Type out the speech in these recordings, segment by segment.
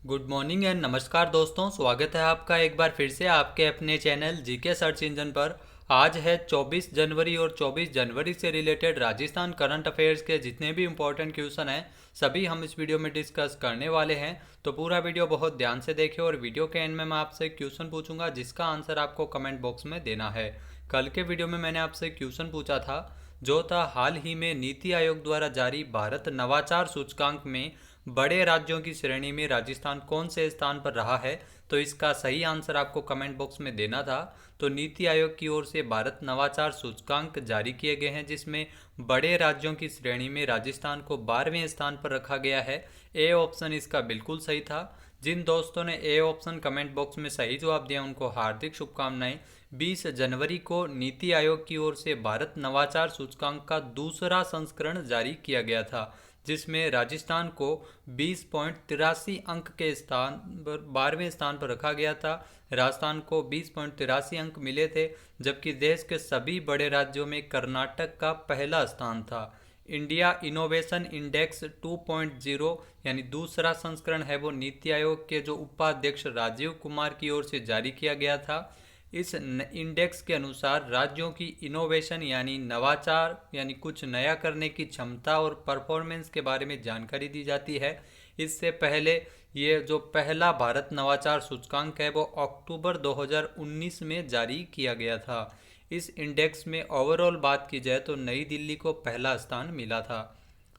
Good morning and नमस्कार दोस्तों, स्वागत है आपका एक बार फिर से आपके अपने चैनल जीके सर्च इंजन पर। आज है 24 जनवरी और 24 जनवरी से रिलेटेड राजस्थान करंट अफेयर्स के जितने भी इम्पोर्टेंट क्वेश्चन हैं सभी हम इस वीडियो में डिस्कस करने वाले हैं। तो पूरा वीडियो बहुत ध्यान से देखें और वीडियो के एंड में मैं आपसे क्वेश्चन पूछूंगा जिसका आंसर आपको कमेंट बॉक्स में देना है। कल के वीडियो में मैंने आपसे क्वेश्चन पूछा था जो था हाल ही में नीति आयोग द्वारा जारी भारत नवाचार सूचकांक में बड़े राज्यों की श्रेणी में राजस्थान कौन से स्थान पर रहा है। तो इसका सही आंसर आपको कमेंट बॉक्स में देना था। तो नीति आयोग की ओर से भारत नवाचार सूचकांक जारी किए गए हैं जिसमें बड़े राज्यों की श्रेणी में राजस्थान को 12वें स्थान पर रखा गया है। ए ऑप्शन इसका बिल्कुल सही था। जिन दोस्तों ने ए ऑप्शन कमेंट बॉक्स में सही जवाब दिया उनको हार्दिक शुभकामनाएं। 20 जनवरी को नीति आयोग की ओर से भारत नवाचार सूचकांक का दूसरा संस्करण जारी किया गया था जिसमें राजस्थान को 20.83 अंक के स्थान पर 12वें स्थान पर रखा गया था। राजस्थान को 20.83 अंक मिले थे जबकि देश के सभी बड़े राज्यों में कर्नाटक का पहला स्थान था। इंडिया इनोवेशन इंडेक्स 2.0 यानी दूसरा संस्करण है वो नीति आयोग के जो उपाध्यक्ष राजीव कुमार की ओर से जारी किया गया था। इस इंडेक्स के अनुसार राज्यों की इनोवेशन यानी नवाचार यानी कुछ नया करने की क्षमता और परफॉर्मेंस के बारे में जानकारी दी जाती है। इससे पहले ये जो पहला भारत नवाचार सूचकांक है वो अक्टूबर 2019 में जारी किया गया था। इस इंडेक्स में ओवरऑल बात की जाए तो नई दिल्ली को पहला स्थान मिला था।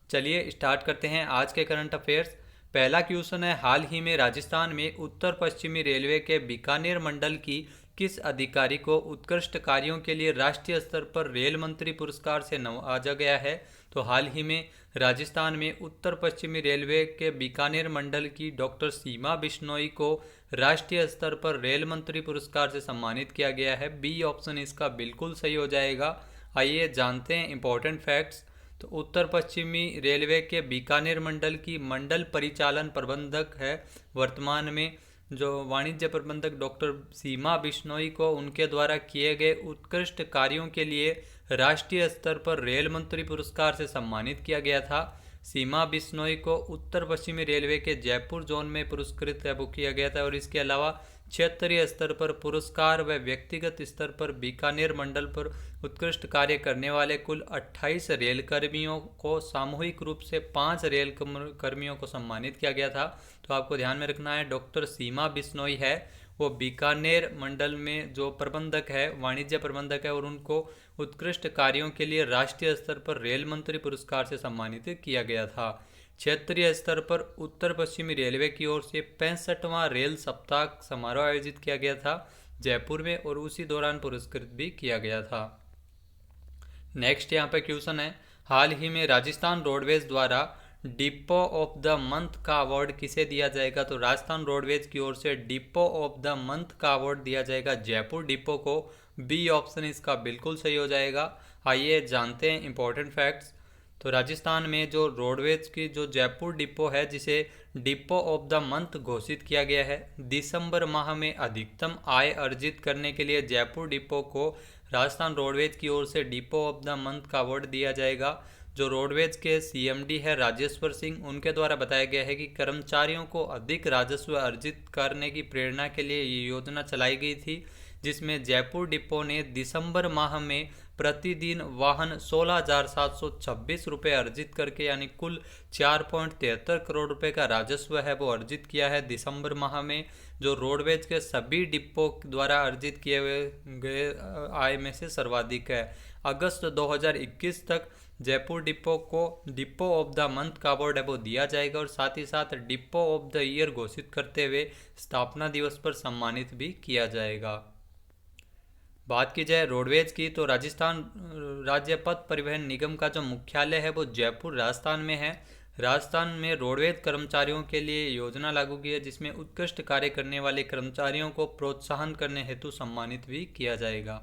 चलिए स्टार्ट करते हैं आज के करंट अफेयर्स। पहला क्वेश्चन है, हाल ही में राजस्थान में उत्तर पश्चिमी रेलवे के बीकानेर मंडल की किस अधिकारी को उत्कृष्ट कार्यों के लिए राष्ट्रीय स्तर पर रेल मंत्री पुरस्कार से नवाजा गया है। तो हाल ही में राजस्थान में उत्तर पश्चिमी रेलवे के बीकानेर मंडल की डॉक्टर सीमा बिश्नोई को राष्ट्रीय स्तर पर रेल मंत्री पुरस्कार से सम्मानित किया गया है। बी ऑप्शन इसका बिल्कुल सही हो जाएगा। आइए जानते हैं इंपॉर्टेंट फैक्ट्स। तो उत्तर पश्चिमी रेलवे के बीकानेर मंडल की मंडल परिचालन प्रबंधक है वर्तमान में जो वाणिज्य प्रबंधक डॉक्टर सीमा बिश्नोई को उनके द्वारा किए गए उत्कृष्ट कार्यों के लिए राष्ट्रीय स्तर पर रेल मंत्री पुरस्कार से सम्मानित किया गया था। सीमा बिश्नोई को उत्तर पश्चिमी रेलवे के जयपुर जोन में पुरस्कृत किया गया था और इसके अलावा क्षेत्रीय स्तर पर पुरस्कार व व्यक्तिगत स्तर पर बीकानेर मंडल पर उत्कृष्ट कार्य करने वाले कुल 28 रेल कर्मियों को सामूहिक रूप से 5 रेल कर्मियों को सम्मानित किया गया था। तो आपको ध्यान में रखना है डॉक्टर सीमा बिश्नोई है वो बीकानेर मंडल में जो प्रबंधक है वाणिज्य प्रबंधक है और उनको उत्कृष्ट कार्यों के लिए राष्ट्रीय स्तर पर रेल मंत्री पुरस्कार से सम्मानित किया गया था। क्षेत्रीय स्तर पर उत्तर पश्चिमी रेलवे की ओर से 65वां रेल सप्ताह समारोह आयोजित किया गया था जयपुर में और उसी दौरान पुरस्कृत भी किया गया था। नेक्स्ट यहाँ पे क्वेश्चन है, हाल ही में राजस्थान रोडवेज द्वारा डिपो ऑफ द मंथ का अवार्ड किसे दिया जाएगा। तो राजस्थान रोडवेज की ओर से डिपो ऑफ द मंथ का अवार्ड दिया जाएगा जयपुर डिपो को। बी ऑप्शन इसका बिल्कुल सही हो जाएगा। आइए जानते हैं इंपॉर्टेंट फैक्ट्स। तो राजस्थान में जो रोडवेज की जो जयपुर डिपो है जिसे डिपो ऑफ द मंथ घोषित किया गया है। दिसंबर माह में अधिकतम आय अर्जित करने के लिए जयपुर डिपो को राजस्थान रोडवेज की ओर से डिपो ऑफ द मंथ का अवार्ड दिया जाएगा। जो रोडवेज के सीएमडी है राजेश्वर सिंह उनके द्वारा बताया गया है कि कर्मचारियों को अधिक राजस्व अर्जित करने की प्रेरणा के लिए ये योजना चलाई गई थी जिसमें जयपुर डिपो ने दिसंबर माह में प्रतिदिन वाहन 16,726 रुपये अर्जित करके यानी कुल 4.73 करोड़ रुपए का राजस्व है वो अर्जित किया है दिसंबर माह में। जो रोडवेज के सभी डिपो द्वारा अर्जित किए हुए गए आय में से सर्वाधिक है। अगस्त 2021 तक जयपुर डिपो को डिपो ऑफ द मंथ का अवार्ड है वो दिया जाएगा और साथ ही साथ डिपो ऑफ द ईयर घोषित करते हुए स्थापना दिवस पर सम्मानित भी किया जाएगा। बात की जाए रोडवेज की तो राजस्थान राज्य पथ परिवहन निगम का जो मुख्यालय है वो जयपुर राजस्थान में है। राजस्थान में रोडवेज कर्मचारियों के लिए योजना लागू की है जिसमें उत्कृष्ट कार्य करने वाले कर्मचारियों को प्रोत्साहन करने हेतु सम्मानित भी किया जाएगा।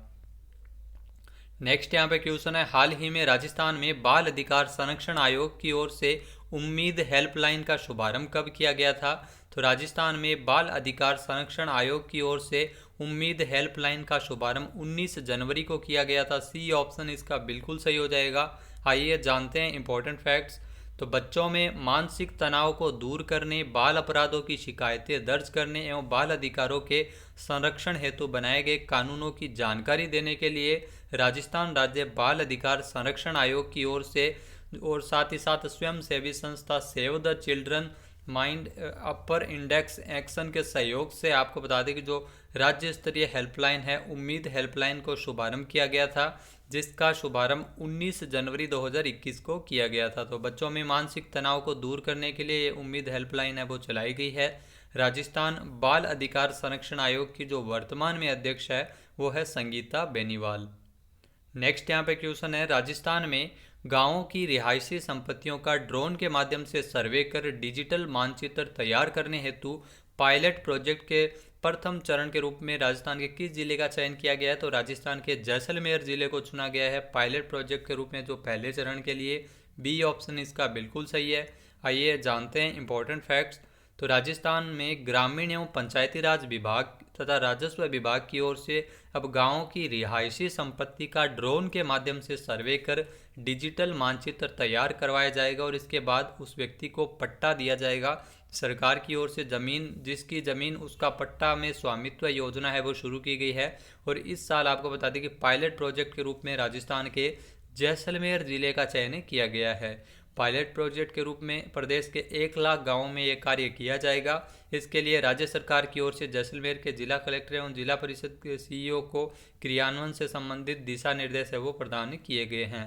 नेक्स्ट यहाँ पे क्वेश्चन है, हाल ही में राजस्थान में बाल अधिकार संरक्षण आयोग की ओर से उम्मीद हेल्पलाइन का शुभारंभ कब किया गया था। तो राजस्थान में बाल अधिकार संरक्षण आयोग की ओर से उम्मीद हेल्पलाइन का शुभारंभ 19 जनवरी को किया गया था। सी ऑप्शन इसका बिल्कुल सही हो जाएगा। आइए जानते हैं इंपॉर्टेंट फैक्ट्स। तो बच्चों में मानसिक तनाव को दूर करने, बाल अपराधों की शिकायतें दर्ज करने एवं बाल अधिकारों के संरक्षण हेतु बनाए गए कानूनों की जानकारी देने के लिए राजस्थान राज्य बाल अधिकार संरक्षण आयोग की ओर से और साथ ही साथ स्वयं सेवी संस्था save the children mind upper index action के सहयोग से आपको बता दें कि जो राज्य स्तरीय हेल्पलाइन है उम्मीद हेल्पलाइन को शुभारंभ किया गया था, जिसका शुभारंभ 19 जनवरी 2021 को किया गया था। तो बच्चों में मानसिक तनाव को दूर करने के लिए ये उम्मीद हेल्पलाइन है वो चलाई गई है। राजस्थान बाल अधिकार संरक्षण आयोग की जो वर्तमान में अध्यक्ष है वो है संगीता बेनीवाल। नेक्स्ट यहाँ पे क्वेश्चन है, राजस्थान में गांवों की रिहायशी संपत्तियों का ड्रोन के माध्यम से सर्वे कर डिजिटल मानचित्र तैयार करने हेतु पायलट प्रोजेक्ट के प्रथम चरण के रूप में राजस्थान के किस जिले का चयन किया गया है? तो राजस्थान के जैसलमेर जिले को चुना गया है पायलट प्रोजेक्ट के रूप में जो पहले चरण के लिए। बी ऑप्शन इसका बिल्कुल सही है। आइए जानते हैं इंपॉर्टेंट फैक्ट्स। तो राजस्थान में ग्रामीण एवं पंचायती राज विभाग तथा राजस्व विभाग की ओर से अब गांवों की रिहायशी संपत्ति का ड्रोन के माध्यम से सर्वे कर डिजिटल मानचित्र तैयार करवाया जाएगा और इसके बाद उस व्यक्ति को पट्टा दिया जाएगा। सरकार की ओर से ज़मीन, जिसकी ज़मीन उसका पट्टा में स्वामित्व योजना है वो शुरू की गई है। और इस साल आपको बता दें कि पायलट प्रोजेक्ट के रूप में राजस्थान के जैसलमेर जिले का चयन किया गया है। पायलट प्रोजेक्ट के रूप में प्रदेश के 1 लाख गाँवों में ये कार्य किया जाएगा। इसके लिए राज्य सरकार की ओर से जैसलमेर के जिला कलेक्टर एवं जिला परिषद के सीईओ को क्रियान्वयन से संबंधित दिशा निर्देश है वो प्रदान किए गए हैं।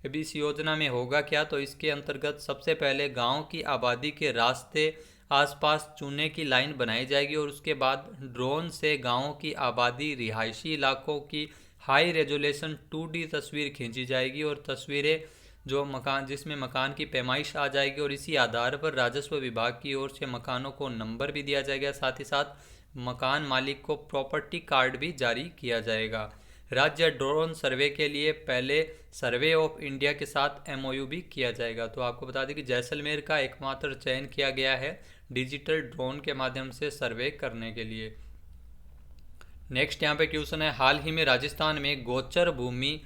अभी इस योजना में होगा क्या? तो इसके अंतर्गत सबसे पहले गांव की आबादी के रास्ते आसपास चूने की लाइन बनाई जाएगी और उसके बाद ड्रोन से गांवों की आबादी, रिहायशी इलाकों की हाई रेजोल्यूशन 2D तस्वीर खींची जाएगी और तस्वीरें जो मकान, जिसमें मकान की पैमाइश आ जाएगी और इसी आधार पर राजस्व विभाग की ओर से मकानों को नंबर भी दिया जाएगा। साथ ही साथ मकान मालिक को प्रॉपर्टी कार्ड भी जारी किया जाएगा। राज्य ड्रोन सर्वे के लिए पहले सर्वे ऑफ इंडिया के साथ MOU भी किया जाएगा। तो आपको बता दें कि जैसलमेर का एकमात्र चयन किया गया है डिजिटल ड्रोन के माध्यम से सर्वे करने के लिए। नेक्स्ट यहाँ पे क्वेश्चन है, हाल ही में राजस्थान में गोचर भूमि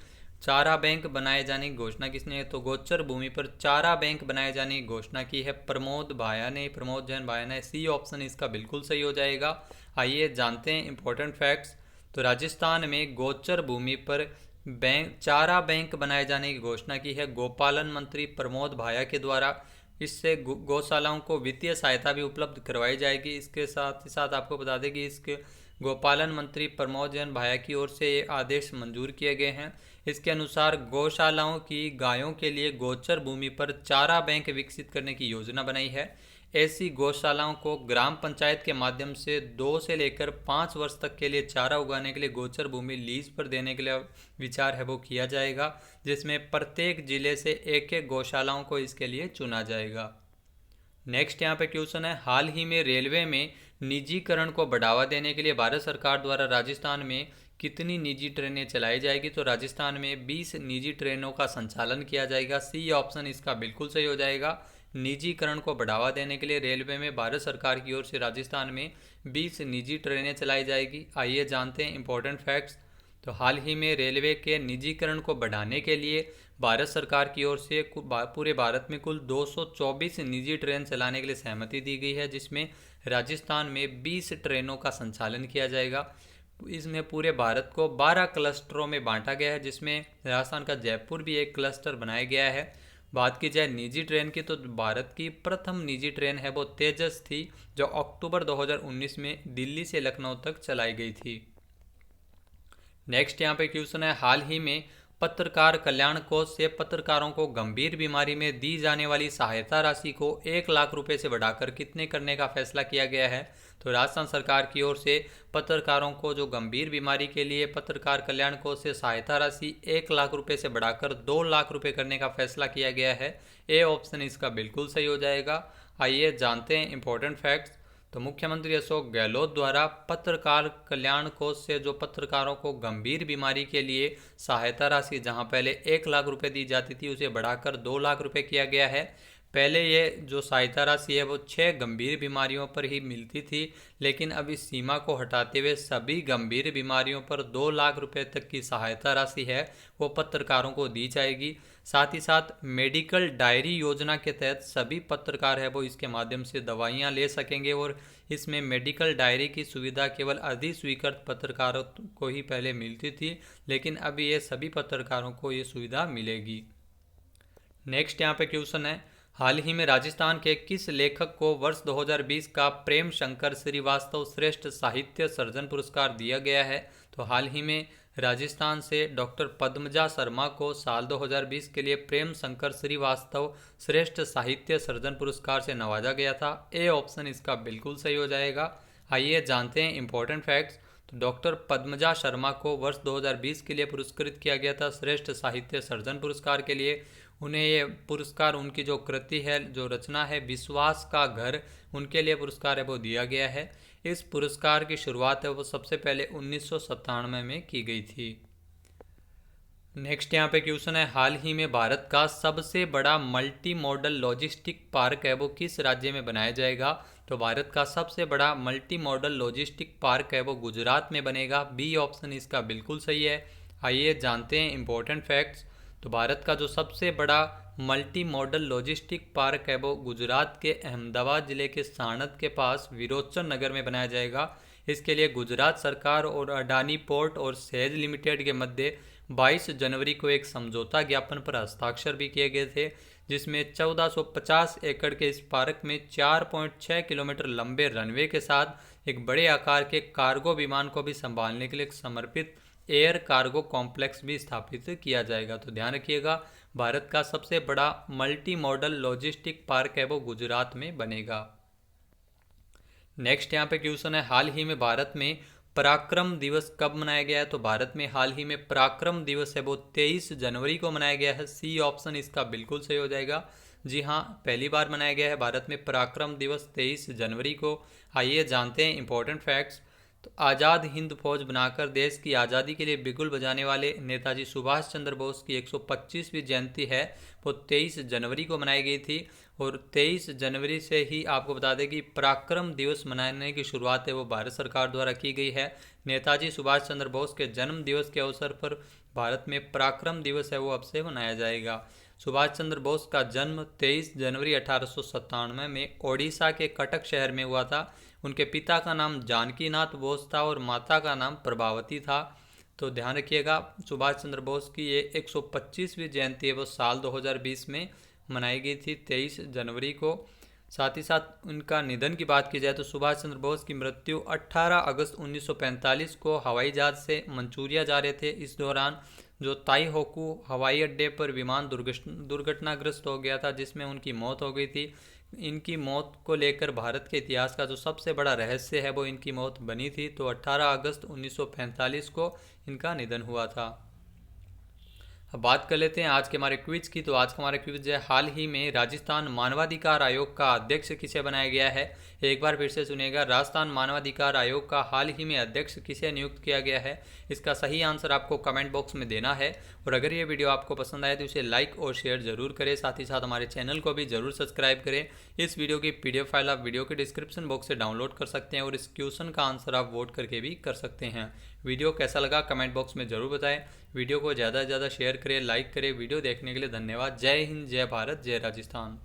चारा बैंक बनाए जाने की घोषणा किसने? तो गोचर भूमि पर चारा बैंक बनाए जाने की घोषणा की है प्रमोद जैन भाया ने। सी ऑप्शन इसका बिल्कुल सही हो जाएगा। आइए जानते हैं इंपॉर्टेंट फैक्ट्स। तो राजस्थान में गोचर भूमि पर चारा बैंक बनाए जाने की घोषणा की है गोपालन मंत्री प्रमोद भाया के द्वारा। इससे गौशालाओं को वित्तीय सहायता भी उपलब्ध करवाई जाएगी। इसके साथ ही साथ आपको बता दें कि इसके गोपालन मंत्री प्रमोद जैन भाया की ओर से ये आदेश मंजूर किए गए हैं। इसके अनुसार गौशालाओं की गायों के लिए गोचर भूमि पर चारा बैंक विकसित करने की योजना बनाई है। ऐसी गौशालाओं को ग्राम पंचायत के माध्यम से 2 से लेकर 5 वर्ष तक के लिए चारा उगाने के लिए गोचर भूमि लीज पर देने के लिए विचार है वो किया जाएगा, जिसमें प्रत्येक जिले से एक गौशालाओं को इसके लिए चुना जाएगा। नेक्स्ट यहाँ पे क्वेश्चन है, हाल ही में रेलवे में निजीकरण को बढ़ावा देने के लिए भारत सरकार द्वारा राजस्थान में कितनी निजी ट्रेनें चलाई जाएगी? तो राजस्थान में 20 निजी ट्रेनों का संचालन किया जाएगा। सी ऑप्शन इसका बिल्कुल सही हो जाएगा। निजीकरण को बढ़ावा देने के लिए रेलवे में भारत सरकार की ओर से राजस्थान में 20 निजी ट्रेनें चलाई जाएगी। आइए जानते हैं इंपॉर्टेंट फैक्ट्स। तो हाल ही में रेलवे के निजीकरण को बढ़ाने के लिए भारत सरकार की ओर से पूरे भारत में कुल 224 निजी ट्रेन चलाने के लिए सहमति दी गई है, जिसमें राजस्थान में 20 ट्रेनों का संचालन किया जाएगा। इसमें पूरे भारत को 12 क्लस्टरों में बांटा गया है, जिसमें राजस्थान का जयपुर भी एक क्लस्टर बनाया गया है। बात की जाए निजी ट्रेन की, तो भारत की प्रथम निजी ट्रेन है वो तेजस थी, जो अक्टूबर 2019 में दिल्ली से लखनऊ तक चलाई गई थी। नेक्स्ट यहाँ पे क्वेश्चन है, हाल ही में पत्रकार कल्याण कोष से पत्रकारों को गंभीर बीमारी में दी जाने वाली सहायता राशि को 1 लाख रुपए से बढ़ाकर कितने करने का फैसला किया गया है? तो राजस्थान सरकार की ओर से पत्रकारों को जो गंभीर बीमारी के लिए पत्रकार कल्याण कोष से सहायता राशि 1 लाख रुपए से बढ़ाकर 2 लाख रुपए करने का फैसला किया गया है। ए ऑप्शन इसका बिल्कुल सही हो जाएगा। आइए जानते हैं इंपॉर्टेंट फैक्ट्स। तो मुख्यमंत्री अशोक गहलोत द्वारा पत्रकार कल्याण कोष से जो पत्रकारों को गंभीर बीमारी के लिए सहायता राशि जहां पहले 1 लाख रुपए दी जाती थी, उसे बढ़ाकर 2 लाख रुपए किया गया है। पहले ये जो सहायता राशि है वो 6 गंभीर बीमारियों पर ही मिलती थी, लेकिन अब इस सीमा को हटाते हुए सभी गंभीर बीमारियों पर 2 लाख रुपए तक की सहायता राशि है वो पत्रकारों को दी जाएगी। साथ ही साथ मेडिकल डायरी योजना के तहत सभी पत्रकार है वो इसके माध्यम से दवाइयाँ ले सकेंगे, और इसमें मेडिकल डायरी की सुविधा केवल अधिस्वीकृत पत्रकारों को ही पहले मिलती थी, लेकिन अब ये सभी पत्रकारों को ये सुविधा मिलेगी। नेक्स्ट यहाँ पे क्वेश्चन है, हाल ही में राजस्थान के किस लेखक को वर्ष 2020 का प्रेम शंकर श्रीवास्तव श्रेष्ठ साहित्य सर्जन पुरस्कार दिया गया है? तो हाल ही में राजस्थान से डॉक्टर पद्मजा शर्मा को साल 2020 के लिए प्रेम शंकर श्रीवास्तव श्रेष्ठ साहित्य सर्जन पुरस्कार से नवाजा गया था। ए ऑप्शन इसका बिल्कुल सही हो जाएगा। आइए जानते हैं इंपॉर्टेंट फैक्ट्स। तो डॉक्टर पद्मजा शर्मा को वर्ष 2020 के लिए पुरस्कृत किया गया था श्रेष्ठ साहित्य सर्जन पुरस्कार के लिए। उन्हें ये पुरस्कार उनकी जो कृति है, जो रचना है विश्वास का घर, उनके लिए पुरस्कार है वो दिया गया है। इस पुरस्कार की शुरुआत है वो सबसे पहले 1997 में की गई थी। नेक्स्ट यहाँ पे क्वेश्चन है, हाल ही में भारत का सबसे बड़ा मल्टी मॉडल लॉजिस्टिक पार्क है वो किस राज्य में बनाया जाएगा? तो भारत का सबसे बड़ा मल्टी मॉडल लॉजिस्टिक पार्क है वो गुजरात में बनेगा। बी ऑप्शन इसका बिल्कुल सही है। आइए जानते हैं इंपॉर्टेंट फैक्ट्स। तो भारत का जो सबसे बड़ा मल्टी मॉडल लॉजिस्टिक पार्क है वो गुजरात के अहमदाबाद जिले के साणंद के पास विरोचन नगर में बनाया जाएगा। इसके लिए गुजरात सरकार और अडानी पोर्ट और सेज लिमिटेड के मध्य 22 जनवरी को एक समझौता ज्ञापन पर हस्ताक्षर भी किए गए थे, जिसमें 1450 एकड़ के इस पार्क में 4.6 किलोमीटर लंबे रनवे के साथ एक बड़े आकार के कार्गो विमान को भी संभालने के लिए समर्पित एयर कार्गो कॉम्प्लेक्स भी स्थापित किया जाएगा। तो ध्यान रखिएगा, भारत का सबसे बड़ा मल्टी मॉडल लॉजिस्टिक पार्क है वो गुजरात में बनेगा। नेक्स्ट यहाँ पे क्वेश्चन है, हाल ही में भारत में पराक्रम दिवस कब मनाया गया है? तो भारत में हाल ही में पराक्रम दिवस है वो 23 जनवरी को मनाया गया है। सी ऑप्शन इसका बिल्कुल सही हो जाएगा। जी हाँ, पहली बार मनाया गया है भारत में पराक्रम दिवस 23 जनवरी को। आइए जानते हैं इंपॉर्टेंट फैक्ट्स। तो आज़ाद हिंद फौज बनाकर देश की आज़ादी के लिए बिगुल बजाने वाले नेताजी सुभाष चंद्र बोस की 125वीं जयंती है वो 23 जनवरी को मनाई गई थी, और 23 जनवरी से ही आपको बता दें कि पराक्रम दिवस मनाने की शुरुआत है वो भारत सरकार द्वारा की गई है। नेताजी सुभाष चंद्र बोस के जन्म दिवस के अवसर पर भारत में पराक्रम दिवस है वो अब से मनाया जाएगा। सुभाष चंद्र बोस का जन्म 23 जनवरी 1897 में ओडिशा के कटक शहर में हुआ था। उनके पिता का नाम जानकीनाथ बोस था और माता का नाम प्रभावती था। तो ध्यान रखिएगा, सुभाष चंद्र बोस की ये 125वीं जयंती है वो साल 2020 में मनाई गई थी 23 जनवरी को। साथ ही साथ उनका निधन की बात की जाए तो सुभाष चंद्र बोस की मृत्यु 18 अगस्त 1945 को हवाई जहाज से मंचूरिया जा रहे थे। इस दौरान जो ताई होकू हवाई अड्डे पर विमान दुर्घटनाग्रस्त हो गया था, जिसमें उनकी मौत हो गई थी। इनकी मौत को लेकर भारत के इतिहास का जो सबसे बड़ा रहस्य है वो इनकी मौत बनी थी। तो 18 अगस्त 1945 को इनका निधन हुआ था। अब बात कर लेते हैं आज के हमारे क्विज की। तो आज का हमारा क्विज है, हाल ही में राजस्थान मानवाधिकार आयोग का अध्यक्ष किसे बनाया गया है? एक बार फिर से सुनिएगा, राजस्थान मानवाधिकार आयोग का हाल ही में अध्यक्ष किसे नियुक्त किया गया है? इसका सही आंसर आपको कमेंट बॉक्स में देना है। और अगर ये वीडियो आपको पसंद आए तो इसे लाइक और शेयर जरूर करें। साथ ही साथ हमारे चैनल को भी जरूर सब्सक्राइब करें। इस वीडियो की PDF फाइल आप वीडियो के डिस्क्रिप्शन बॉक्स से डाउनलोड कर सकते हैं, और इस क्वेश्चन का आंसर आप वोट करके भी कर सकते हैं। वीडियो कैसा लगा कमेंट बॉक्स में जरूर बताएं। वीडियो को ज़्यादा से ज़्यादा शेयर करें, लाइक करें। वीडियो देखने के लिए धन्यवाद। जय हिंद, जय भारत, जय राजस्थान।